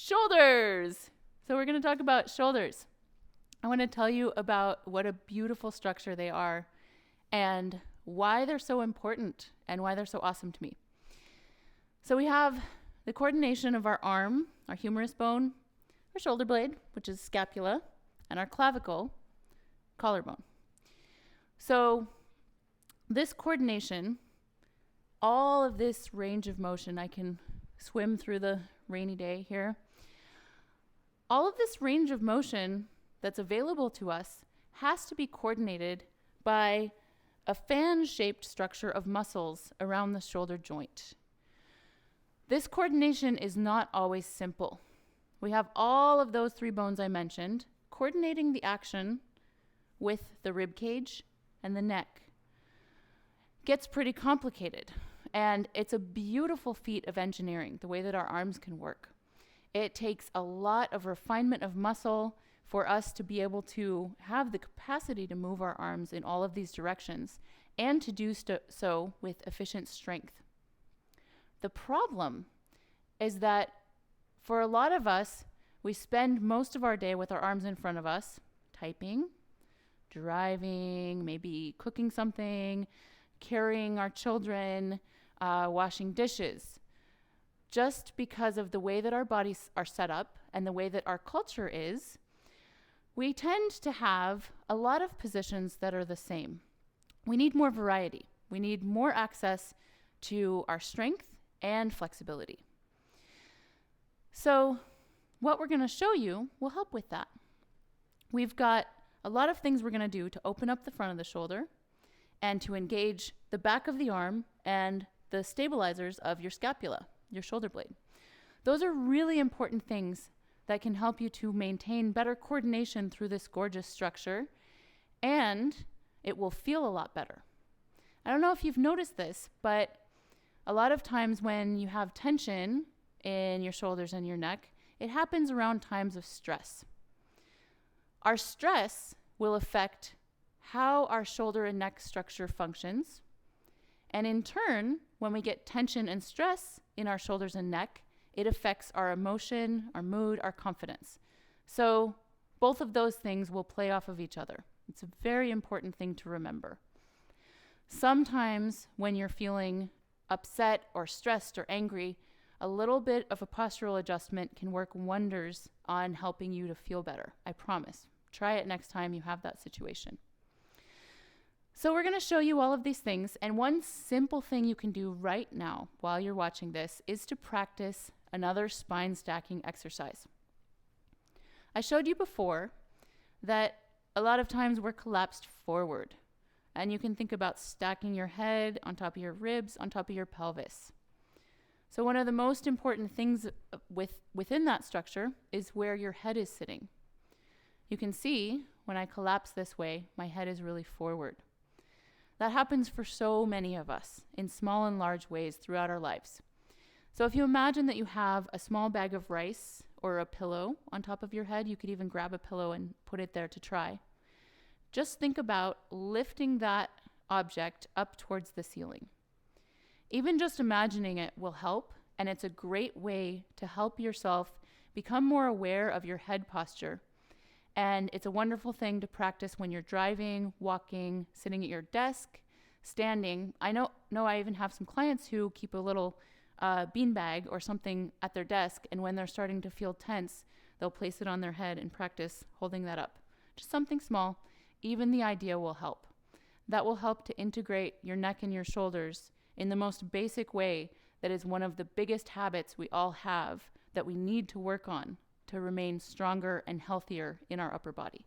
Shoulders. So we're going to talk about shoulders. I want to tell you about what a beautiful structure they are and why they're so important and why they're so awesome to me. So we have the coordination of our arm, our humerus bone, our shoulder blade, which is scapula, and our clavicle, collarbone. So this coordination, all of this range of motion, I can swim through the rainy day here. All of this range of motion that's available to us has to be coordinated by a fan-shaped structure of muscles around the shoulder joint. This coordination is not always simple. We have all of those three bones I mentioned, coordinating the action with the rib cage and the neck. Gets pretty complicated, and it's a beautiful feat of engineering, the way that our arms can work. It takes a lot of refinement of muscle for us to be able to have the capacity to move our arms in all of these directions and to do so with efficient strength. The problem is that for a lot of us, we spend most of our day with our arms in front of us, typing, driving, maybe cooking something, carrying our children, washing dishes. Just because of the way that our bodies are set up and the way that our culture is, we tend to have a lot of positions that are the same. We need more variety. We need more access to our strength and flexibility. So what we're going to show you will help with that. We've got a lot of things we're going to do to open up the front of the shoulder and to engage the back of the arm and the stabilizers of your scapula, your shoulder blade. Those are really important things that can help you to maintain better coordination through this gorgeous structure, and it will feel a lot better. I don't know if you've noticed this, but a lot of times when you have tension in your shoulders and your neck, it happens around times of stress. Our stress will affect how our shoulder and neck structure functions. And in turn, when we get tension and stress in our shoulders and neck, it affects our emotion, our mood, our confidence. So both of those things will play off of each other. It's a very important thing to remember. Sometimes when you're feeling upset or stressed or angry, a little bit of a postural adjustment can work wonders on helping you to feel better. I promise. Try it next time you have that situation. So we're going to show you all of these things, and one simple thing you can do right now while you're watching this is to practice another spine stacking exercise. I showed you before that a lot of times we're collapsed forward, and you can think about stacking your head on top of your ribs, on top of your pelvis. So one of the most important things within that structure is where your head is sitting. You can see when I collapse this way, my head is really forward. That happens for so many of us in small and large ways throughout our lives. So if you imagine that you have a small bag of rice or a pillow on top of your head, you could even grab a pillow and put it there to try. Just think about lifting that object up towards the ceiling. Even just imagining it will help, and it's a great way to help yourself become more aware of your head posture. And it's a wonderful thing to practice when you're driving, walking, sitting at your desk, standing. I know I even have some clients who keep a little beanbag or something at their desk, and when they're starting to feel tense, they'll place it on their head and practice holding that up. Just something small. Even the idea will help. That will help to integrate your neck and your shoulders in the most basic way that is one of the biggest habits we all have that we need to work on to remain stronger and healthier in our upper body.